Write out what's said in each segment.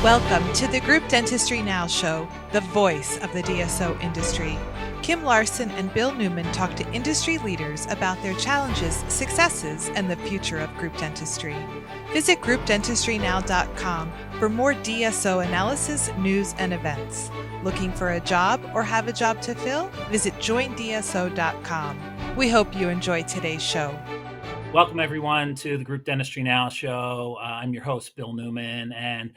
Welcome to the Group Dentistry Now show, the voice of the DSO industry. Kim Larson and Bill Newman talk to industry leaders about their challenges, successes, and the future of group dentistry. Visit groupdentistrynow.com for more DSO analysis, news, and events. Looking for a job or have a job to fill? Visit joindso.com. We hope you enjoy today's show. Welcome, everyone, to the Group Dentistry Now show. I'm your host, Bill Newman, and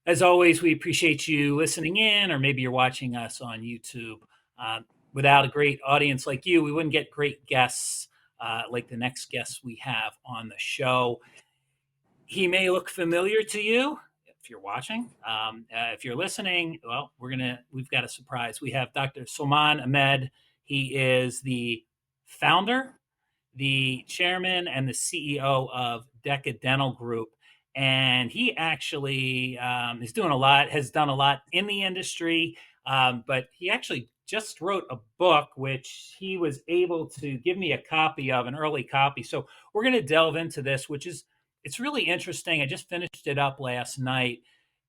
as always, we appreciate you listening in, or maybe you're watching us on YouTube. Without a great audience like you, we wouldn't get great guests like the next guest we have on the show. He may look familiar to you if you're watching. If you're listening, well, we've got a surprise. We have Dr. Sulman Ahmed. He is the founder, the chairman, and the CEO of DECA Dental Group. And he actually has done a lot in the industry, but he actually just wrote a book, which he was able to give me a copy of, an early copy. So we're going to delve into this, it's really interesting. I just finished it up last night.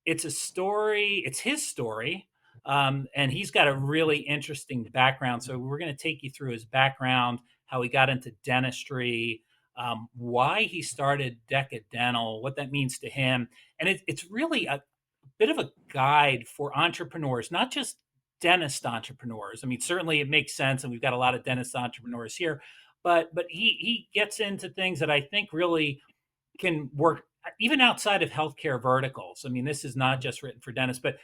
It's his story, and he's got a really interesting background. So we're going to take you through his background, how he got into dentistry, why he started DECA Dental, what that means to him. And it's really a bit of a guide for entrepreneurs, not just dentist entrepreneurs. I mean, certainly it makes sense, and we've got a lot of dentist entrepreneurs here, but he gets into things that I think really can work even outside of healthcare verticals. I mean, this is not just written for dentists, but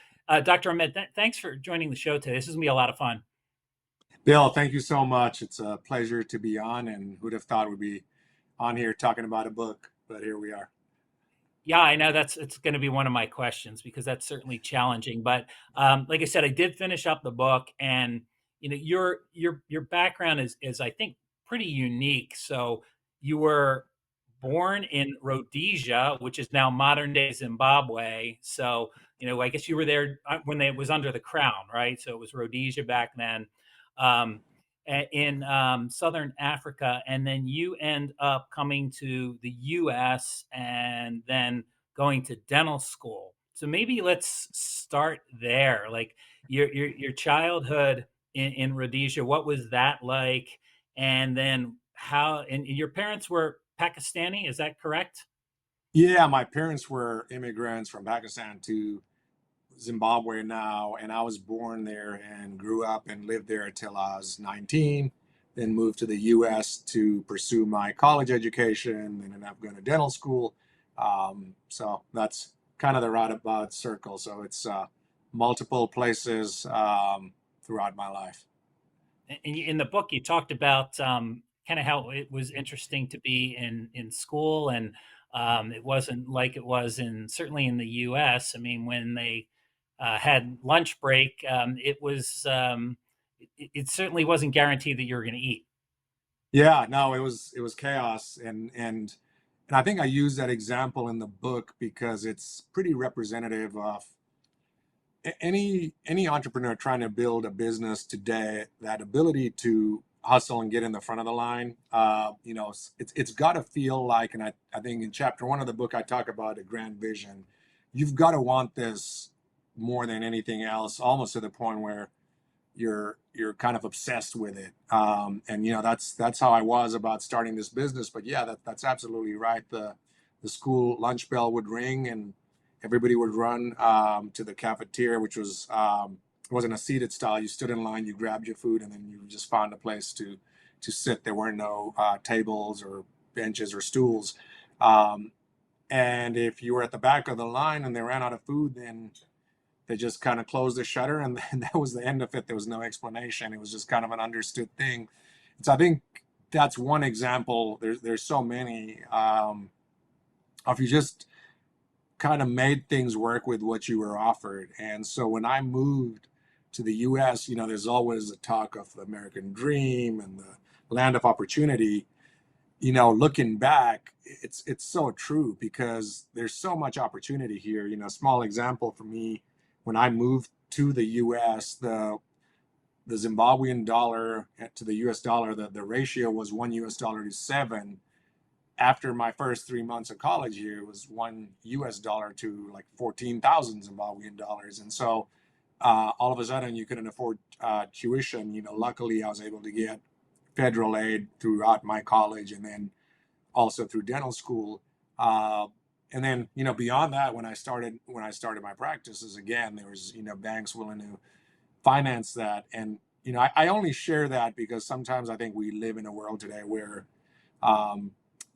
Dr. Ahmed, thanks for joining the show today. This is going to be a lot of fun. Bill, thank you so much. It's a pleasure to be on, and who'd have thought we'd be on here talking about a book, but here we are. Yeah, I know it's going to be one of my questions because that's certainly challenging. But like I said, I did finish up the book, and your background is I think pretty unique. So you were born in Rhodesia, which is now modern day Zimbabwe. So I guess you were there when it was under the crown, right? So it was Rhodesia back then. In Southern Africa, and then you end up coming to the U.S. and then going to dental school. So maybe let's start there. Like your childhood in Rhodesia, what was that like? And then and your parents were Pakistani, is that correct? Yeah, my parents were immigrants from Pakistan to Zimbabwe now, and I was born there and grew up and lived there until I was 19, then moved to the US to pursue my college education and ended up going to dental school. So that's kind of the roundabout circle. So it's multiple places throughout my life. And in the book, you talked about kind of how it was interesting to be in school, and it wasn't like it was certainly in the U.S. I mean, when they had lunch break, it certainly wasn't guaranteed that you were going to eat. Yeah, no, it was chaos, and I think I use that example in the book because it's pretty representative of any entrepreneur trying to build a business today. That ability to hustle and get in the front of the line, it's got to feel like, and I think in chapter 1 of the book I talk about a grand vision. You've got to want this more than anything else, almost to the point where you're kind of obsessed with it. And that's how I was about starting this business. But yeah, that's absolutely right. The school lunch bell would ring and everybody would run to the cafeteria, which was it wasn't a seated style. You stood in line, you grabbed your food, and then you just found a place to sit. There weren't no tables or benches or stools. And if you were at the back of the line and they ran out of food, then they just kind of closed the shutter, and that was the end of it. There was no explanation. It was just kind of an understood thing. So I think that's one example. There's so many of you just kind of made things work with what you were offered. And so when I moved to the U.S., there's always a talk of the American dream and the land of opportunity. Looking back, it's so true because there's so much opportunity here. Small example for me. When I moved to the U.S., the Zimbabwean dollar to the U.S. dollar, the ratio was $1 to 7. after my first 3 months of college here, it was $1 to like 14,000 Zimbabwean dollars. And so all of a sudden you couldn't afford tuition. Luckily I was able to get federal aid throughout my college and then also through dental school. And then, beyond that, when I started my practices, again, there was, banks willing to finance that. And, I only share that because sometimes I think we live in a world today where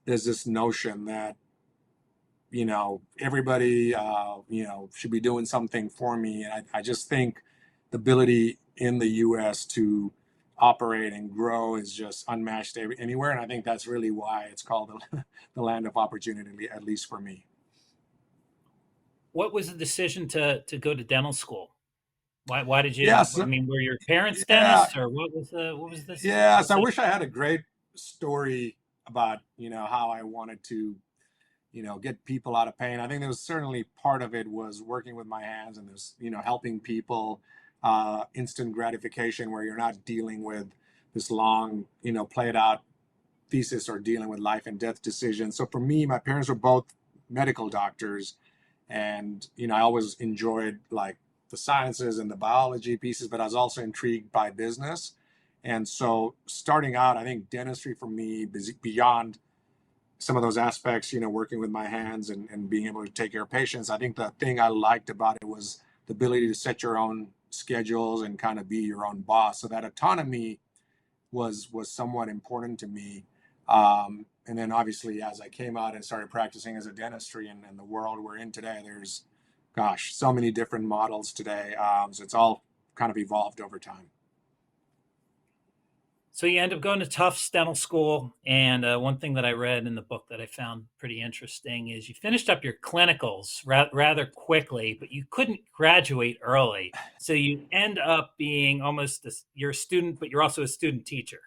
there's this notion that, everybody, should be doing something for me. And I just think the ability in the U.S. to operate and grow is just unmatched anywhere. And I think that's really why it's called the land of opportunity, at least for me. What was the decision to go to dental school? Why did you? Yes. I mean, were your parents Yeah. dentists, or what was this? Yes. I wish I had a great story about, how I wanted to, get people out of pain. I think there was certainly part of it was working with my hands and there's, helping people, instant gratification where you're not dealing with this long, played out thesis or dealing with life and death decisions. So for me, my parents were both medical doctors, and I always enjoyed like the sciences and the biology pieces, but I was also intrigued by business. And so starting out, I think dentistry for me, beyond some of those aspects, working with my hands and being able to take care of patients, I think the thing I liked about it was the ability to set your own schedules and kind of be your own boss. So that autonomy was somewhat important to me. And then obviously as I came out and started practicing as a dentistry and the world we're in today, there's, gosh, so many different models today. So it's all kind of evolved over time. So you end up going to Tufts Dental School, and one thing that I read in the book that I found pretty interesting is you finished up your clinicals rather quickly, but you couldn't graduate early. So you end up being you're a student, but you're also a student teacher.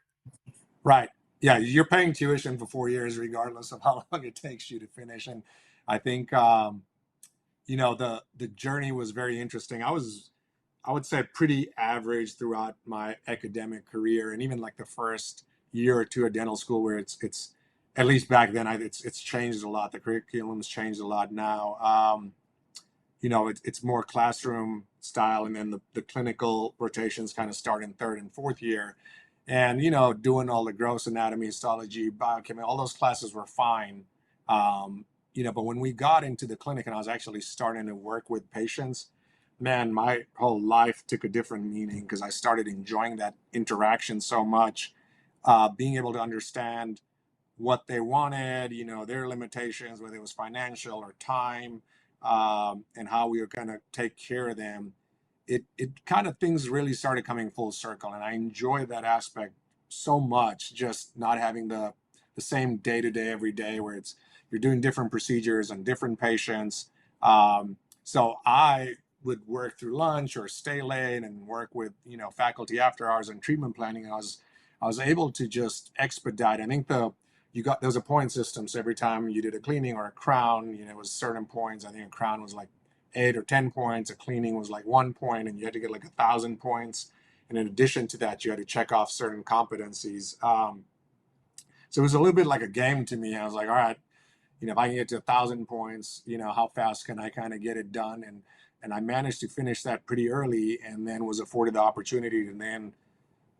Right. Yeah, you're paying tuition for 4 years, regardless of how long it takes you to finish. And I think, the journey was very interesting. I would say pretty average throughout my academic career, and even like the first year or two at dental school, where it's at least back then, it's changed a lot. The curriculum's changed a lot now. It's more classroom style, and then the clinical rotations kind of start in third and fourth year. And doing all the gross anatomy, histology, biochemistry, all those classes were fine. But when we got into the clinic and I was actually starting to work with patients, man, my whole life took a different meaning because I started enjoying that interaction so much, being able to understand what they wanted, their limitations, whether it was financial or time, and how we were going to take care of them. It kind of, things really started coming full circle, and I enjoy that aspect so much, just not having the same day to day every day where you're doing different procedures on different patients. So I would work through lunch or stay late and work with faculty after hours and treatment planning. And I was able to just expedite. I think there was a point system. So every time you did a cleaning or a crown, it was certain points. I think a crown was like 8 or 10 points. A cleaning was like 1 point, and you had to get like 1,000 points. And in addition to that, you had to check off certain competencies. So it was a little bit like a game to me. I was like, all right, if I can get to 1,000 points, how fast can I kind of get it done? And I managed to finish that pretty early, and then was afforded the opportunity to then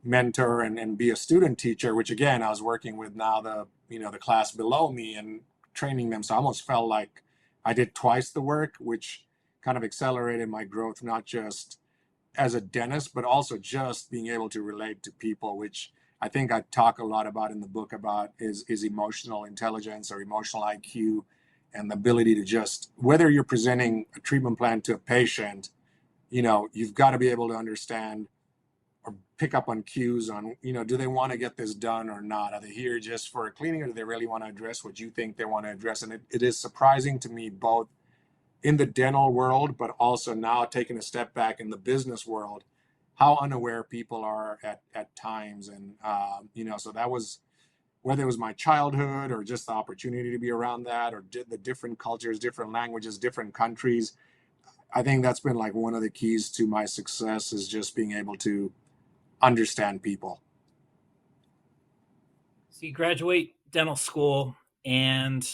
mentor and be a student teacher, which again, I was working with now the class below me and training them. So I almost felt like I did twice the work, which kind of accelerated my growth, not just as a dentist, but also just being able to relate to people, which I think I talk a lot about in the book about is emotional intelligence or emotional IQ, and the ability to just, whether you're presenting a treatment plan to a patient, you've got to be able to understand or pick up on cues on, do they want to get this done or not? Are they here just for a cleaning, or do they really want to address what you think they want to address? And it is surprising to me, both in the dental world, but also now taking a step back in the business world, how unaware people are at times. And, so that was, whether it was my childhood or just the opportunity to be around that, or the different cultures, different languages, different countries. I think that's been like one of the keys to my success, is just being able to understand people. So you graduate dental school, and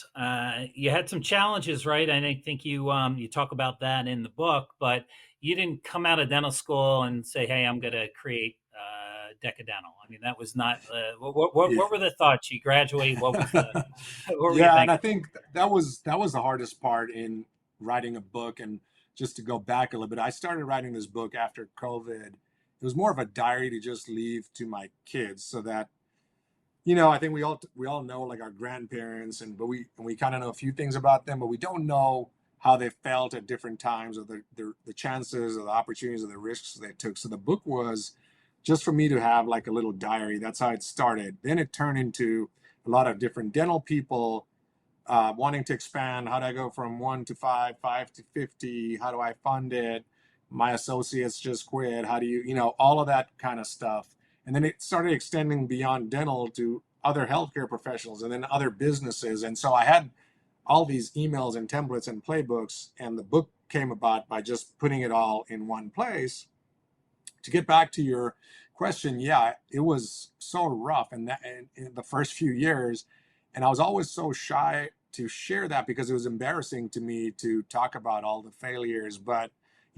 you had some challenges, right? I think you talk about that in the book, but you didn't come out of dental school and say, "Hey, I'm going to create DECA Dental." I mean, that was not. Yeah. What were the thoughts? You graduate. What was the? What were you Yeah, and I thinking? think that was the hardest part in writing a book. And just to go back a little bit, I started writing this book after COVID. It was more of a diary to just leave to my kids, so that I think we all know like our grandparents, and we kind of know a few things about them, but we don't know how they felt at different times, or the chances or the opportunities or the risks they took. So the book was just for me to have like a little diary. That's how it started. Then it turned into a lot of different dental people wanting to expand. How do I go from 1 to 5, 5 to 50? How do I fund it? My associates just quit. How do all of that kind of stuff. And then it started extending beyond dental to other healthcare professionals and then other businesses. And so I had all these emails and templates and playbooks, and the book came about by just putting it all in one place. To get back to your question, yeah, it was so rough in the first few years, and I was always so shy to share that because it was embarrassing to me to talk about all the failures. But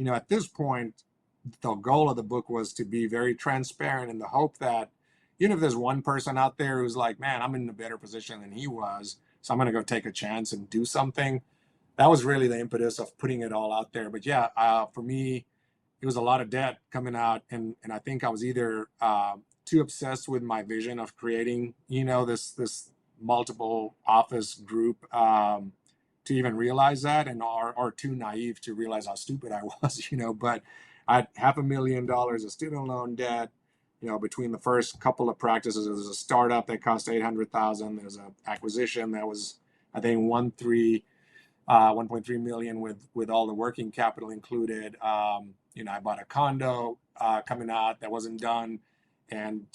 at this point, the goal of the book was to be very transparent, in the hope that even if there's one person out there who's like, man, I'm in a better position than he was, so I'm going to go take a chance and do something. That was really the impetus of putting it all out there. But yeah, for me, it was a lot of debt coming out, and I think I was either too obsessed with my vision of creating this multiple office group to even realize that, and or too naive to realize how stupid I was. But I had $500,000 of student loan debt. Between the first couple of practices, there was a startup that cost 800,000. There's an acquisition that was, I think, 1.3 million with all the working capital included. I bought a condo coming out that wasn't done, and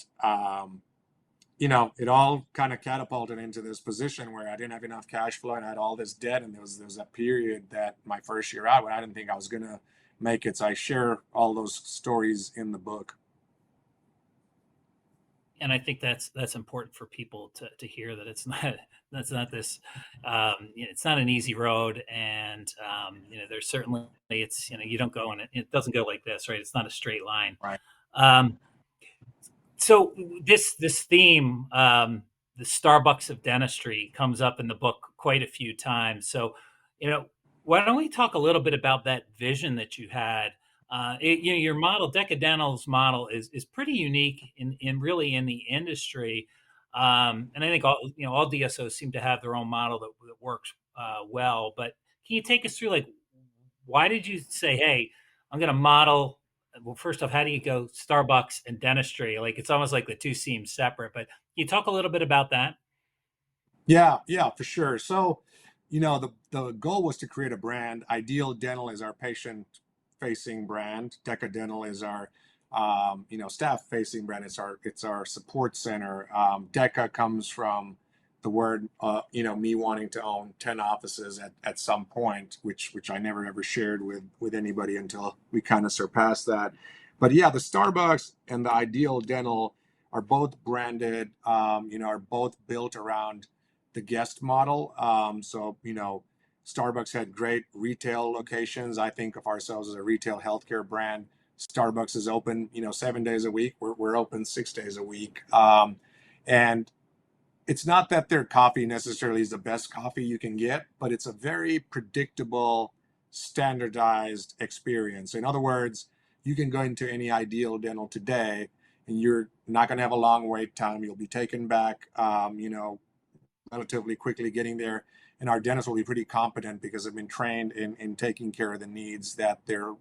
it all kind of catapulted into this position where I didn't have enough cash flow and I had all this debt. And there was a period that my first year out when I didn't think I was gonna make it. So I share all those stories in the book. And I think that's important for people to hear, that that's not this it's not an easy road, and there's certainly, it's you don't go, and it doesn't go like this, right? It's not a straight line. Right. um, so this theme, the Starbucks of dentistry, comes up in the book quite a few times. So why don't we talk a little bit about that vision that you had? Your model, DECA Dental's model, is pretty unique in really in the industry, and I think all DSOs seem to have their own model that works well. But can you take us through, like, why did you say, "Hey, I'm going to model"? Well, first off, how do you go Starbucks and dentistry? Like, it's almost like the two seem separate. But can you talk a little bit about that? Yeah, for sure. So, the goal was to create a brand. Ideal Dental is our patient-facing brand. Deca Dental is our, staff-facing brand. It's our support center. Deca comes from the word, me wanting to own 10 offices at some point, which I never ever shared with anybody until we kind of surpassed that. But yeah, the Starbucks and the Ideal Dental are both branded, are both built around the guest model. Starbucks had great retail locations. I think of ourselves as a retail healthcare brand. Starbucks is open, 7 days a week. We're open 6 days a week. And it's not that their coffee necessarily is the best coffee you can get, but it's a very predictable, standardized experience. In other words, you can go into any Ideal Dental today, and you're not going to have a long wait time. You'll be taken back, relatively quickly getting there. And our dentists will be pretty competent because they've been trained in taking care of the needs that they're,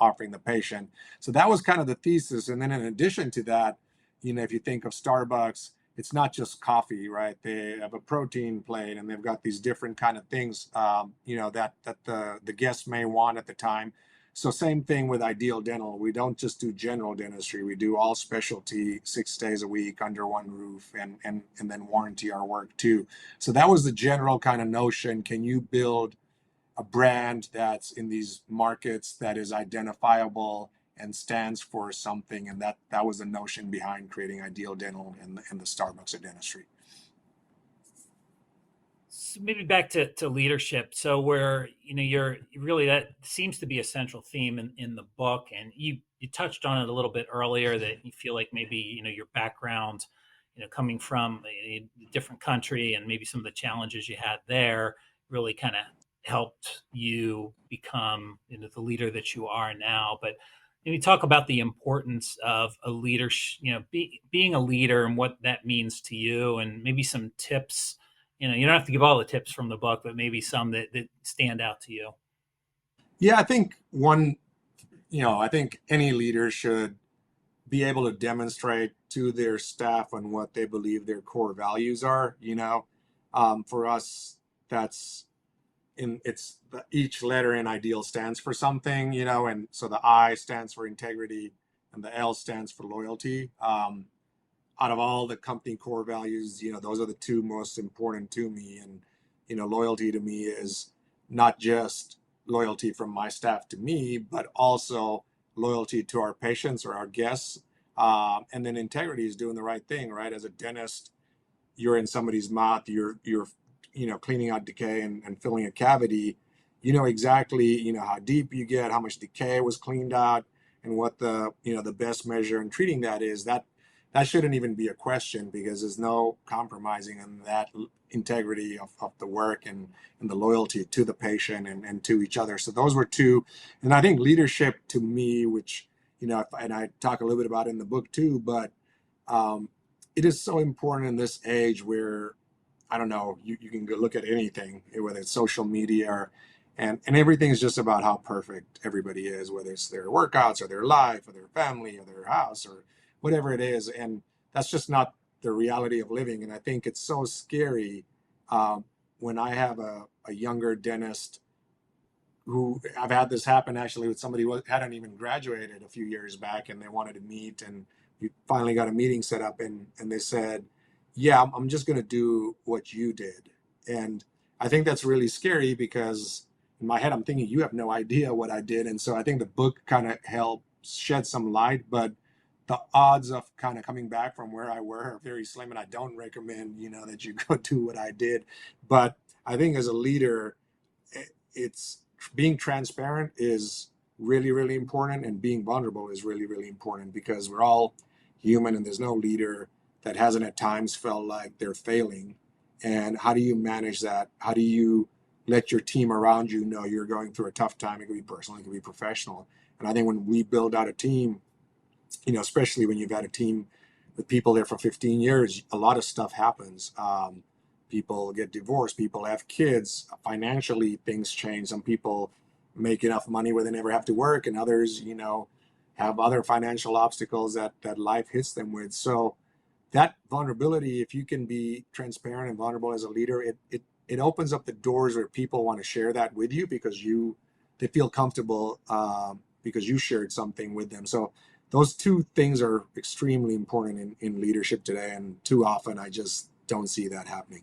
offering the patient. So that was kind of the thesis. And then in addition to that, if you think of Starbucks, it's not just coffee, right? They have a protein plate, and they've got these different kind of things, that the guests may want at the time. So same thing with Ideal Dental. We don't just do general dentistry. We do all specialty 6 days a week under one roof, and then warranty our work too. So that was the general kind of notion. Can you build a brand that's in these markets that is identifiable and stands for something? And that was the notion behind creating Ideal Dental and the Starbucks of dentistry. So maybe back to leadership. So where, you're really, that seems to be a central theme in the book. And you touched on it a little bit earlier, that you feel like maybe, your background, coming from a different country and maybe some of the challenges you had there really kind of helped you become, the leader that you are now. But maybe talk about the importance of a leader, being a leader and what that means to you, and maybe some tips. You don't have to give all the tips from the book, but maybe some that stand out to you. Yeah, I think I think any leader should be able to demonstrate to their staff on what they believe their core values are. For us, that's each letter in ideal stands for something, and so the I stands for integrity and the L stands for loyalty. Out of all the company core values, those are the two most important to me. And, loyalty to me is not just loyalty from my staff to me, but also loyalty to our patients or our guests. And then integrity is doing the right thing, right? As a dentist, you're in somebody's mouth, you're cleaning out decay and filling a cavity. You know exactly, how deep you get, how much decay was cleaned out, and what the best measure in treating that is. That shouldn't even be a question, because there's no compromising on that integrity of the work and the loyalty to the patient and to each other. So those were two. And I think leadership to me, which, and I talk a little bit about it in the book too, but it is so important in this age where, I don't know, you can go look at anything, whether it's social media and everything is just about how perfect everybody is, whether it's their workouts or their life or their family or their house or whatever it is. And that's just not the reality of living. And I think it's so scary when I have a younger dentist who, I've had this happen actually with somebody who hadn't even graduated a few years back, and they wanted to meet, and we finally got a meeting set up, and they said, yeah, I'm just going to do what you did. And I think that's really scary, because in my head, I'm thinking, you have no idea what I did. And so I think the book kind of helped shed some light, but the odds of kind of coming back from where I were are very slim. And I don't recommend, that you go do what I did. But I think as a leader, it's being transparent is really, really important. And being vulnerable is really, really important, because we're all human, and there's no leader that hasn't at times felt like they're failing. And how do you manage that? How do you let your team around you know you're going through a tough time? It could be personal, it could be professional. And I think when we build out a team, especially when you've got a team with people there for 15 years, a lot of stuff happens. People get divorced, people have kids, financially things change. Some people make enough money where they never have to work, and others, have other financial obstacles that life hits them with. So that vulnerability, if you can be transparent and vulnerable as a leader, it opens up the doors where people want to share that with you, because they feel comfortable because you shared something with them. So those two things are extremely important in leadership today, and too often I just don't see that happening.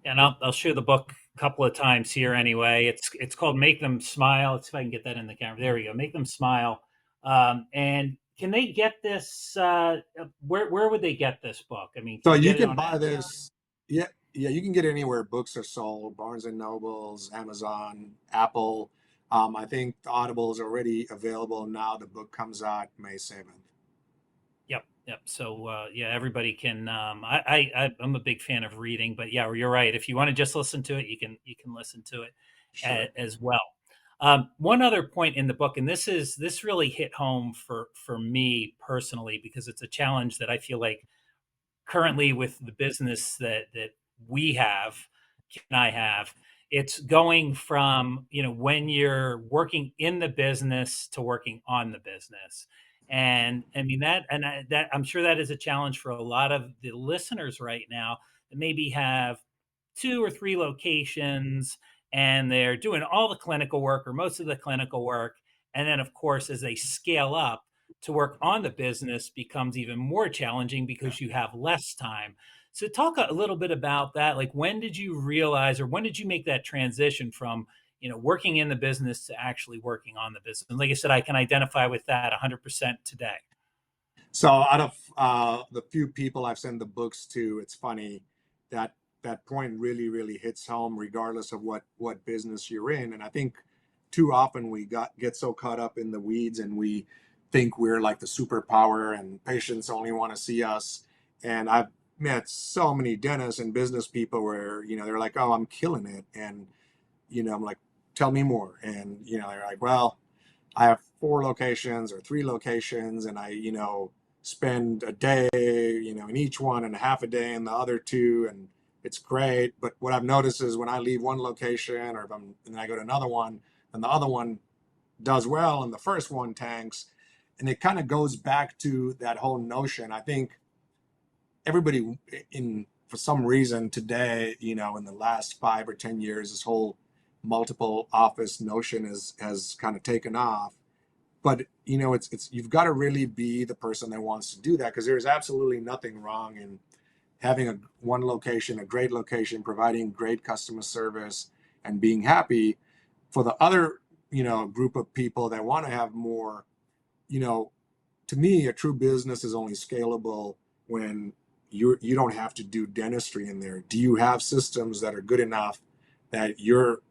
And I'll share the book a couple of times here anyway. It's called Make Them Smile. Let's see if I can get that in the camera. There we go. Make Them Smile. And can they get this? Where would they get this book? I mean, So you you get it can on buy Amazon? this. Yeah, you can get it anywhere books are sold: Barnes and Nobles, Amazon, Apple. I think the Audible is already available now. The book comes out May 7th. Yep. So yeah, everybody can. I'm a big fan of reading, but yeah, you're right. If you want to just listen to it, you can listen to it Sure. as well. One other point in the book, and this really hit home for me personally, because it's a challenge that I feel like currently with the business that we have, Kim and I have, it's going from, when you're working in the business to working on the business. And I mean that I'm sure that is a challenge for a lot of the listeners right now that maybe have 2 or 3 locations, and they're doing all the clinical work or most of the clinical work. And then, of course, as they scale up, to work on the business becomes even more challenging because you have less time. So talk a little bit about that. Like, when did you realize, or when did you make that transition from, working in the business to actually working on the business? And like I said, I can identify with that 100% today. So out of the few people I've sent the books to, it's funny that that point really hits home, regardless of what business you're in. And I think too often we get so caught up in the weeds, and we think we're like the superpower, and patients only want to see us. And I've met so many dentists and business people where, they're like, oh, I'm killing it. And, I'm like, tell me more. And, they're like, well, I have 4 locations or 3 locations, and I, spend a day, in each one, and a half a day in the other 2. And it's great. But what I've noticed is when I leave one location, or and then I go to another one, and the other one does well and the first one tanks. And it kind of goes back to that whole notion. I think everybody for some reason today, in the last 5 or 10 years, this whole multiple office notion has kind of taken off. But it's you've got to really be the person that wants to do that, because there's absolutely nothing wrong in having one location, a great location, providing great customer service and being happy. For the other group of people that want to have more, to me, a true business is only scalable when you don't have to do dentistry in there. Do you have systems that are good enough that you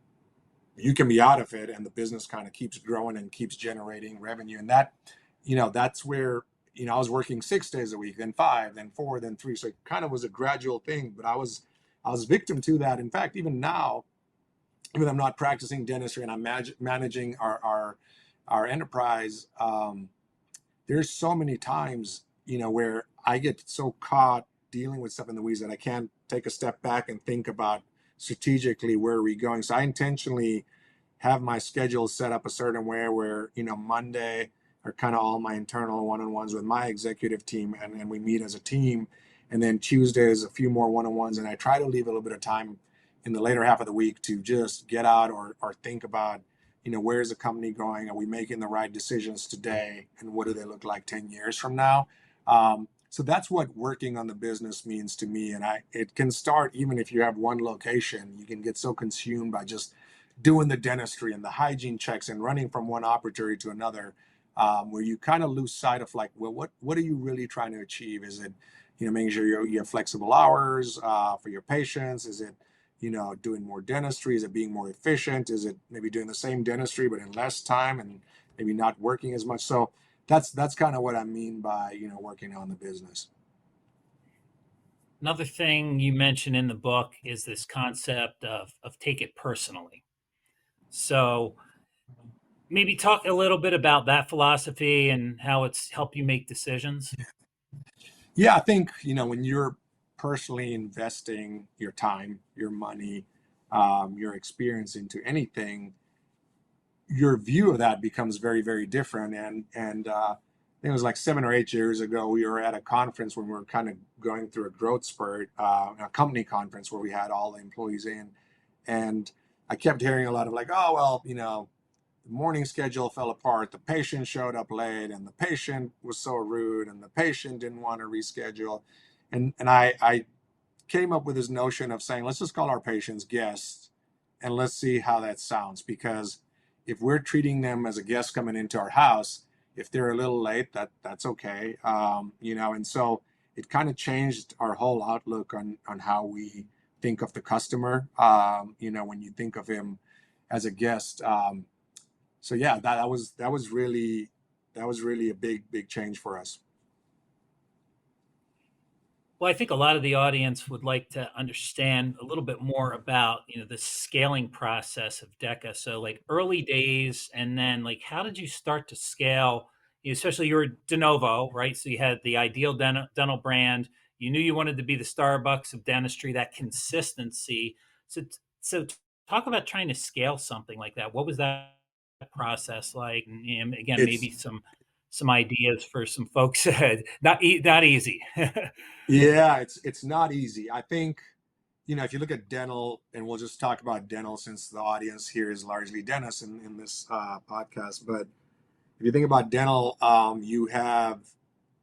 can be out of it, and the business kind of keeps growing and keeps generating revenue? And that, that's where, I was working 6 days a week, then 5, then 4, then 3. So it kind of was a gradual thing, but I was victim to that. In fact, even now, even though I'm not practicing dentistry and I'm managing our enterprise, there's so many times, where I get so caught dealing with stuff in the weeds that I can't take a step back and think about strategically where are we going. So I intentionally have my schedule set up a certain way where, Monday are kind of all my internal one-on-ones with my executive team, and we meet as a team. And then Tuesday is a few more one-on-ones, and I try to leave a little bit of time in the later half of the week to just get out or think about, where's the company going? Are we making the right decisions today? And what do they look like 10 years from now? So that's what working on the business means to me. And it can start even if you have one location. You can get so consumed by just doing the dentistry and the hygiene checks and running from one operatory to another, where you kind of lose sight of like, well, what are you really trying to achieve? Is it, making sure you have flexible hours for your patients? Is it, doing more dentistry? Is it being more efficient? Is it maybe doing the same dentistry but in less time and maybe not working as much? So that's kind of what I mean by, working on the business. Another thing you mentioned in the book is this concept of take it personally. So maybe talk a little bit about that philosophy and how it's helped you make decisions. Yeah, I think, when you're personally investing your time, your money, your experience into anything, your view of that becomes very different. And I think it was like 7 or 8 years ago, we were at a conference when we were kind of going through a growth spurt, a company conference where we had all the employees in. And I kept hearing a lot of like, oh, well, the morning schedule fell apart. The patient showed up late, and the patient was so rude, and the patient didn't want to reschedule. And I came up with this notion of saying, let's just call our patients guests, and let's see how that sounds. Because if we're treating them as a guest coming into our house, if they're a little late, that's okay. And so it kind of changed our whole outlook on how we think of the customer, when you think of him as a guest. So yeah, that was really a big change for us. Well, I think a lot of the audience would like to understand a little bit more about, the scaling process of DECA. So like early days, and then like, how did you start to scale, especially you were de novo, right? So you had the ideal dental brand. You knew you wanted to be the Starbucks of dentistry, that consistency. So talk about trying to scale something like that. What was that process like? And again, maybe some ideas for some folks. Not easy. Yeah, it's not easy. I think, if you look at dental, and we'll just talk about dental since the audience here is largely dentists in this podcast. But if you think about dental, you have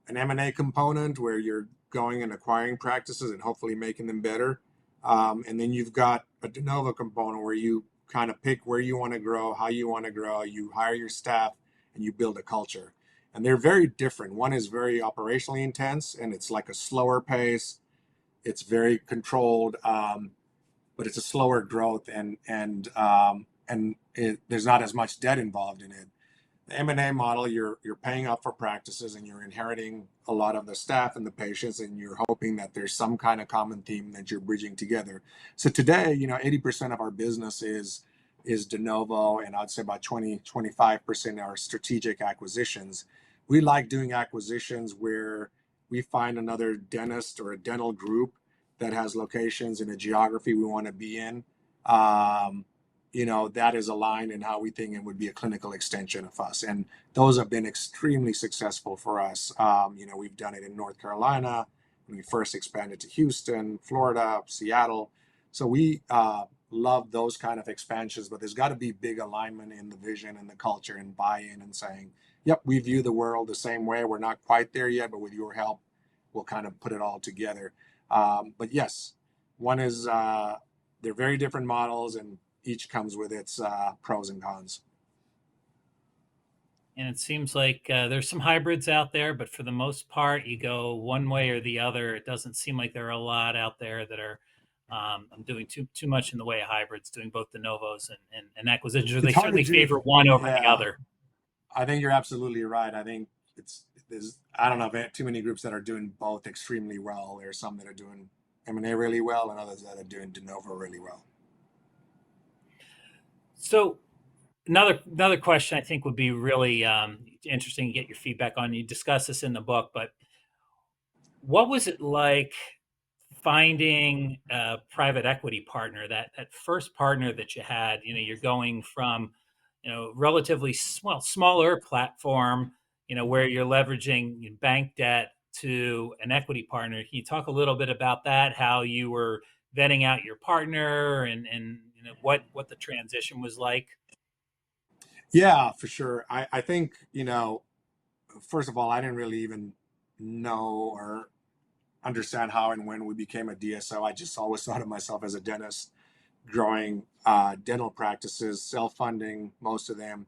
an M&A component where you're going and acquiring practices and hopefully making them better. And then you've got a de novo component where you kind of pick where you want to grow, how you want to grow, you hire your staff, and you build a culture. And they're very different. One is very operationally intense, and it's like a slower pace. It's very controlled, but it's a slower growth, and there's not as much debt involved in it. The M&A model, you're paying up for practices and you're inheriting a lot of the staff and the patients, and you're hoping that there's some kind of common theme that you're bridging together. So today, 80% of our business is de novo, and I'd say about 25% are strategic acquisitions. We like doing acquisitions where we find another dentist or a dental group that has locations in a geography we want to be in. That is aligned in how we think it would be a clinical extension of us. And those have been extremely successful for us. We've done it in North Carolina when we first expanded to Houston, Florida, Seattle. So we love those kind of expansions, but there's got to be big alignment in the vision and the culture and buy-in and saying, yep, we view the world the same way. We're not quite there yet, but with your help, we'll kind of put it all together. But yes, one is, they're very different models, and each comes with its pros and cons. And it seems like there's some hybrids out there, but for the most part, you go one way or the other. It doesn't seem like there are a lot out there that are doing too much in the way of hybrids, doing both de novos and acquisitions, or they certainly favor one over the other. I think you're absolutely right. I think I don't know if too many groups that are doing both extremely well. There's some that are doing M&A really well, and others that are doing de novo really well. So another question I think would be really interesting to get your feedback on. You discuss this in the book, but what was it like finding a private equity partner, that first partner that you had? You're going from, relatively smaller platform, where you're leveraging bank debt, to an equity partner. Can you talk a little bit about that, how you were vetting out your partner, and what the transition was like? Yeah, for sure. I think, first of all, I didn't really even know or understand how and when we became a DSO. I just always thought of myself as a dentist growing dental practices, self-funding most of them.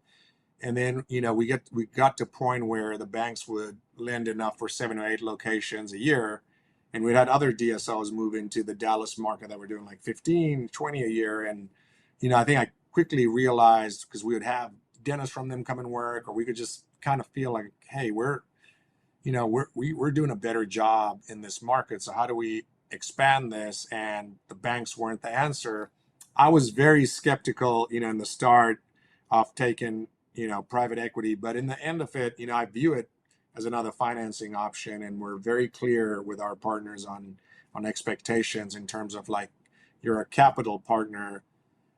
And then, we got to a point where the banks would lend enough for 7 or 8 locations a year. And we had other DSOs move into the Dallas market that were doing like 15, 20 a year. And, I think I quickly realized, because we would have dentists from them come and work, or we could just kind of feel like, hey, we're doing a better job in this market. So how do we expand this? And the banks weren't the answer. I was very skeptical, in the start of taking, private equity, but in the end of it, I view it as another financing option. And we're very clear with our partners on expectations in terms of, like, you're a capital partner,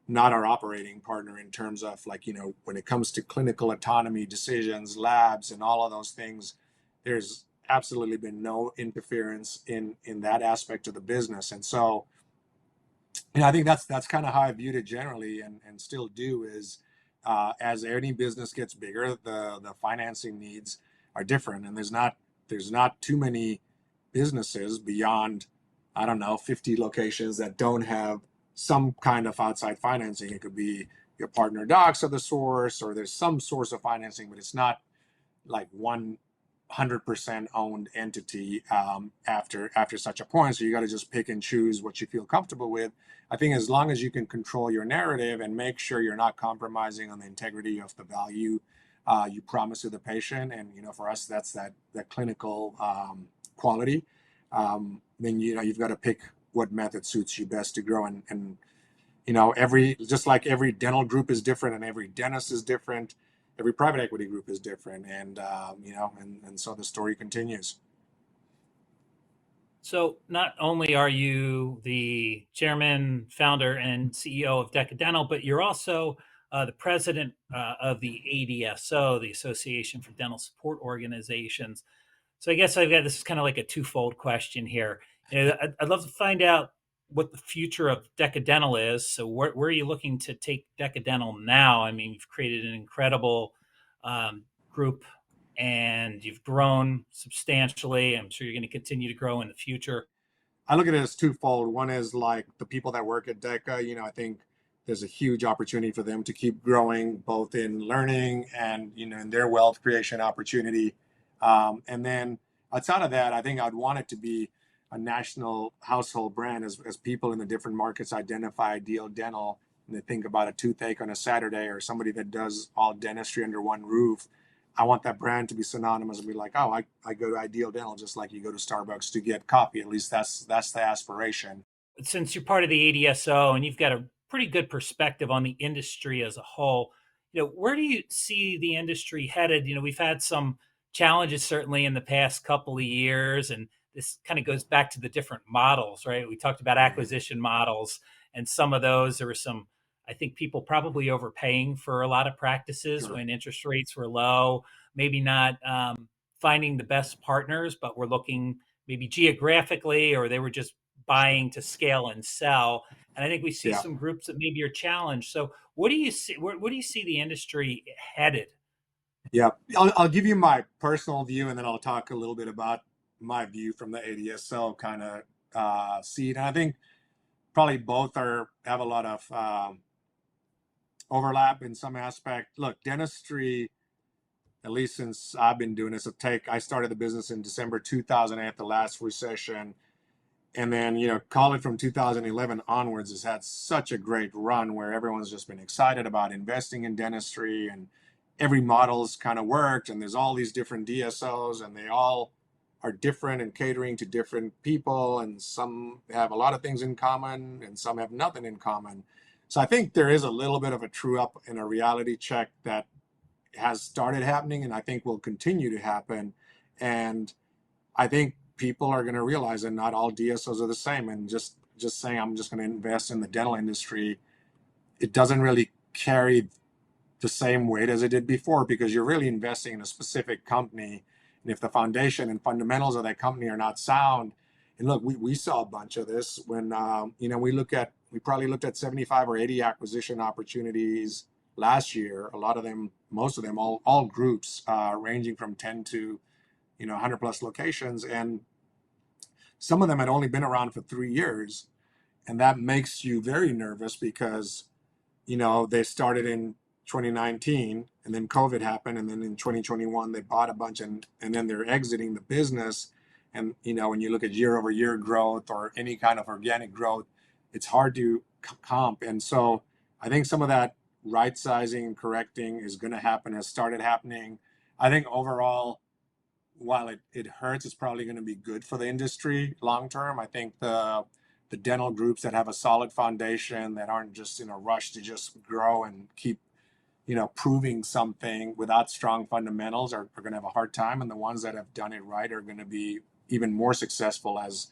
not our operating partner, in terms of, like, when it comes to clinical autonomy decisions, labs, and all of those things, there's absolutely been no interference in that aspect of the business. And so, I think that's kind of how I viewed it generally, and still do, is as any business gets bigger, the financing needs are different, and there's not too many businesses beyond, I don't know, 50 locations that don't have some kind of outside financing. It could be your partner docs are the source, or there's some source of financing, but it's not like 100% owned entity after such a point. So you got to just pick and choose what you feel comfortable with. I think as long as you can control your narrative and make sure you're not compromising on the integrity of the value you promise to the patient, and for us, that's that clinical quality. Then you've got to pick what method suits you best to grow. And just like every dental group is different, and every dentist is different, every private equity group is different, and so the story continues. So not only are you the chairman, founder, and CEO of DECA Dental, but you're also the president of the ADSO, the Association for Dental Support Organizations. So I guess this is kind of like a twofold question here. I'd love to find out what the future of DECA Dental is. So where are you looking to take DECA Dental now? I mean, you've created an incredible group, and you've grown substantially. I'm sure you're going to continue to grow in the future. I look at it as twofold. One is, like, the people that work at DECA, I think there's a huge opportunity for them to keep growing, both in learning and, in their wealth creation opportunity. And then outside of that, I think I'd want it to be a national household brand as people in the different markets identify ideal dental and they think about a toothache on a Saturday or somebody that does all dentistry under one roof. I want that brand to be synonymous and be like, oh, I go to Ideal Dental just like you go to Starbucks to get coffee. At least that's the aspiration. Since you're part of the ADSO and you've got a pretty good perspective on the industry as a whole, where do you see the industry headed? We've had some challenges certainly in the past couple of years, and this kind of goes back to the different models, right? We talked about acquisition models, and some of those, there were some, I think people probably overpaying for a lot of practices when interest rates were low, maybe not finding the best partners, but we're looking maybe geographically, or they were just buying to scale and sell. And I think we see some groups that maybe are challenged. So what do you see? Where do you see the industry headed? Yeah, I'll give you my personal view, and then I'll talk a little bit about my view from the ADSL kind of seat. And I think probably both have a lot of overlap in some aspect. Look, dentistry, at least since I've been doing this, I started the business in December 2008, the last recession. And then, call it from 2011 onwards, has had such a great run where everyone's just been excited about investing in dentistry and every model's kind of worked. And there's all these different DSOs and they all are different and catering to different people. And some have a lot of things in common and some have nothing in common. So I think there is a little bit of a true up and a reality check that has started happening and I think will continue to happen. And I think people are going to realize that not all DSOs are the same. And just saying I'm just going to invest in the dental industry, it doesn't really carry the same weight as it did before because you're really investing in a specific company. And if the foundation and fundamentals of that company are not sound, and look, we saw a bunch of this when, we probably looked at 75 or 80 acquisition opportunities last year. A lot of them, most of them, all groups ranging from 10 to 100 plus locations, and some of them had only been around for 3 years, and that makes you very nervous because they started in 2019 and then COVID happened, and then in 2021 they bought a bunch and then they're exiting the business. And when you look at year over year growth or any kind of organic growth, it's hard to comp. And so I think some of that right sizing and correcting is going to happen, has started happening. I think overall, while it hurts, it's probably going to be good for the industry long term. I think the dental groups that have a solid foundation, that aren't just in a rush to just grow and keep proving something without strong fundamentals, are going to have a hard time. And the ones that have done it right are going to be even more successful as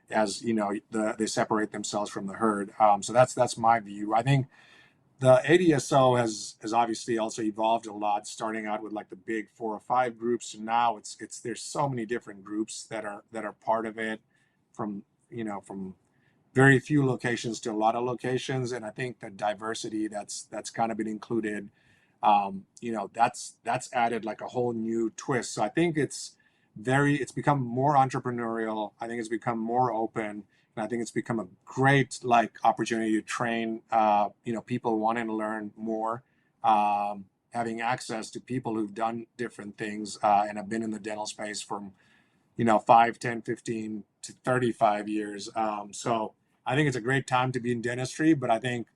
they separate themselves from the herd. So that's my view. I think the ADSO has obviously also evolved a lot, starting out with like the big 4 or 5 groups. And now it's there's so many different groups that are part of it, from very few locations to a lot of locations. And I think the diversity that's kind of been included, that's added like a whole new twist. So I think it's become more entrepreneurial. I think it's become more open. And I think it's become a great opportunity to train, people wanting to learn more, having access to people who've done different things and have been in the dental space from, 5, 10, 15 to 35 years. So I think it's a great time to be in dentistry, but I think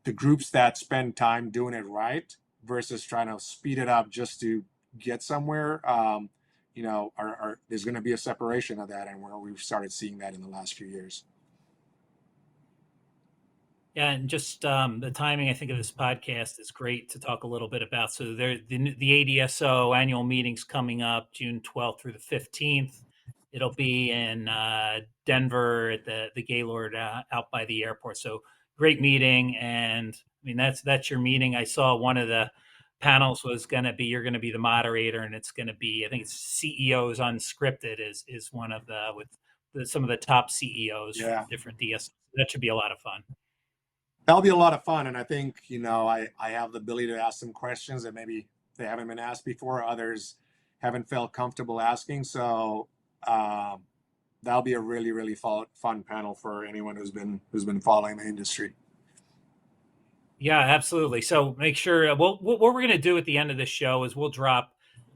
the groups that spend time doing it right versus trying to speed it up just to get somewhere, there's going to be a separation of that, and where we've started seeing that in the last few years. Yeah, and just the timing, I think, of this podcast is great to talk a little bit about. So the ADSO annual meeting's coming up June 12th through the 15th. It'll be in Denver at the Gaylord out by the airport. So great meeting, and I mean that's your meeting. I saw one of the panels was going to be, you're going to be the moderator, and it's going to be, I think it's CEOs Unscripted is one of some of the top CEOs from different DSOs. That should be a lot of fun. That'll be a lot of fun. And I think, I have the ability to ask some questions that maybe they haven't been asked before. Others haven't felt comfortable asking. So that'll be a really, really fun panel for anyone who's been following the industry. Yeah, absolutely. So make sure what we're going to do at the end of the show is we'll drop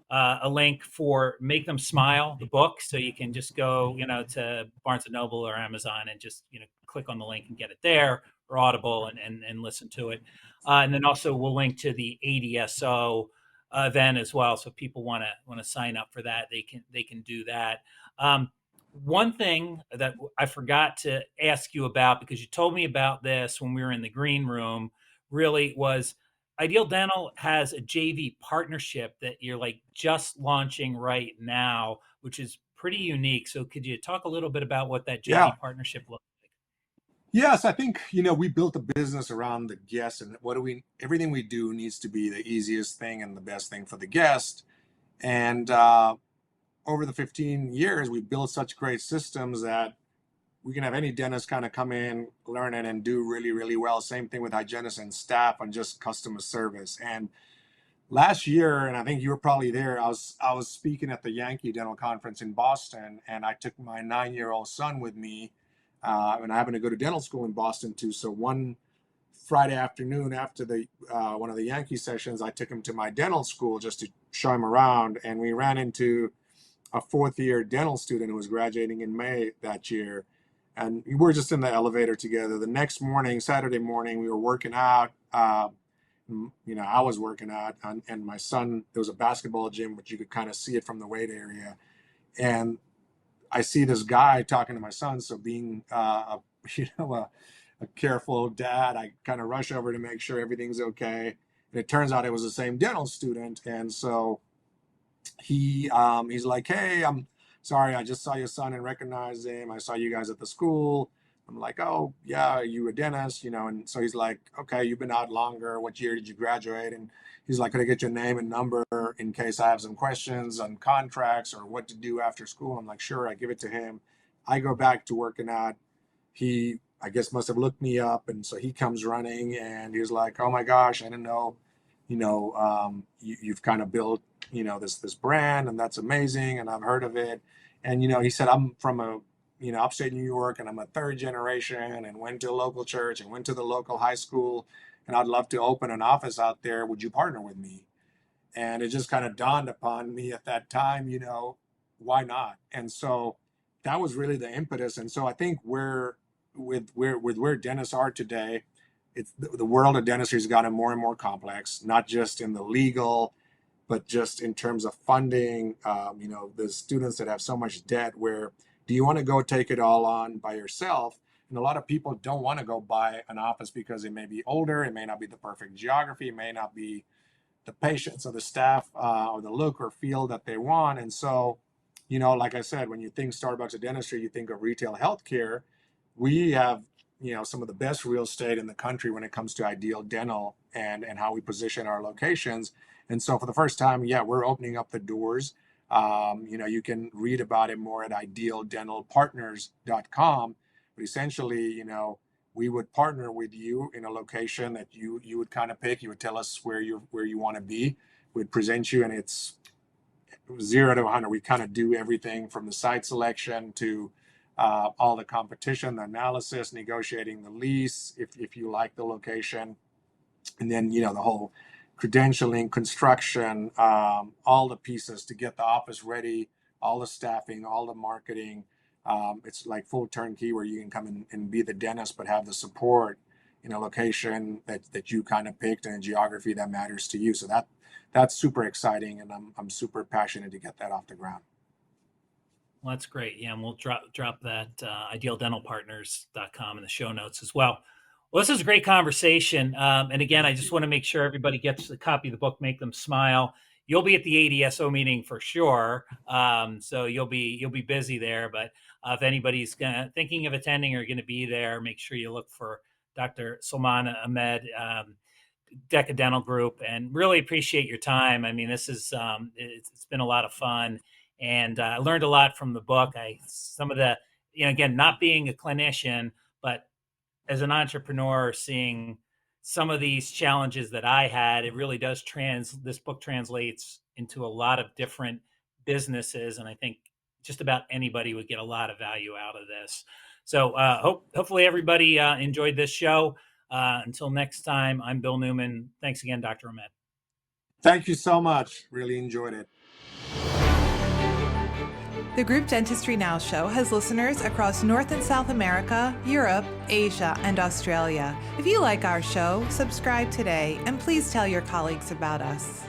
a link for Make Them Smile, the book. So you can just go, to Barnes and Noble or Amazon and just, click on the link and get it there, or Audible, and listen to it. And then also we'll link to the ADSO event as well. So if people want to sign up for that, they can do that. One thing that I forgot to ask you about, because you told me about this when we were in the green room, really was Ideal Dental has a JV partnership that you're like just launching right now, which is pretty unique. So could you talk a little bit about what that Yeah. JV partnership looks like? Yes, I think, we built a business around the guest, and everything we do needs to be the easiest thing and the best thing for the guest. And over the 15 years, we built such great systems that we can have any dentist kind of come in, learn it, and do really, really well. Same thing with hygienists and staff and just customer service. And last year, and I think you were probably there, I was speaking at the Yankee Dental Conference in Boston, and I took my 9-year-old son with me, and I happened to go to dental school in Boston too. So one Friday afternoon after the one of the Yankee sessions, I took him to my dental school just to show him around, and we ran into a fourth-year dental student who was graduating in May that year, and we were just in the elevator together. The next morning, Saturday morning, we were working out. I was working out, and my son, there was a basketball gym, but you could kind of see it from the weight area. And I see this guy talking to my son. So being, a careful dad, I kind of rush over to make sure everything's okay. And it turns out it was the same dental student. And so he's like, "Hey, I'm sorry, I just saw your son and recognized him. I saw you guys at the school." I'm like, "Oh, yeah, you a dentist, And so he's like, "Okay, you've been out longer. What year did you graduate?" And he's like, "Could I get your name and number in case I have some questions on contracts or what to do after school?" I'm like, "Sure." I give it to him. I go back to working out. He, I guess, must have looked me up. And so he comes running and he's like, "Oh my gosh, I didn't know, you've kind of built, this brand, and that's amazing. And I've heard of it." And, he said, "I'm from upstate New York, and I'm a third generation and went to a local church and went to the local high school. And I'd love to open an office out there. Would you partner with me?" And it just kind of dawned upon me at that time, why not? And so that was really the impetus. And so I think where dentists are today, it's the world of dentistry has gotten more and more complex, not just in the legal, but just in terms of funding. The students that have so much debt, where do you want to go take it all on by yourself? And a lot of people don't want to go buy an office because it may be older, it may not be the perfect geography, it may not be the patients or the staff or the look or feel that they want. And so, like I said, when you think Starbucks or dentistry, you think of retail healthcare. We have, some of the best real estate in the country when it comes to Ideal Dental and how we position our locations. And so for the first time, yeah, we're opening up the doors. You can read about it more at idealdentalpartners.com. But essentially, we would partner with you in a location that you would kind of pick. You would tell us where you want to be. We'd present you, and it's 0 to 100. We kind of do everything from the site selection to all the competition, the analysis, negotiating the lease, if you like the location, and then the whole credentialing, construction, all the pieces to get the office ready, all the staffing, all the marketing. It's like full turnkey, where you can come in and be the dentist, but have the support in a location that you kind of picked and a geography that matters to you. So that's super exciting, and I'm super passionate to get that off the ground. Well, that's great. Yeah, and we'll drop that idealdentalpartners.com in the show notes as well. Well, this is a great conversation. And again, I just want to make sure everybody gets a copy of the book, Make Them Smile. You'll be at the ADSO meeting for sure. So you'll be busy there. But if anybody's thinking of attending or going to be there, make sure you look for Dr. Sulman Ahmed, DECA Dental Group, and really appreciate your time. I mean, this is it's been a lot of fun, and I learned a lot from the book. Some of the, again, not being a clinician, but as an entrepreneur, seeing some of these challenges that I had, it really does this book translates into a lot of different businesses. And I think just about anybody would get a lot of value out of this. So hopefully everybody enjoyed this show. Until next time, I'm Bill Newman. Thanks again, Dr. Ahmed. Thank you so much. Really enjoyed it. The Group Dentistry Now show has listeners across North and South America, Europe, Asia, and Australia. If you like our show, subscribe today and please tell your colleagues about us.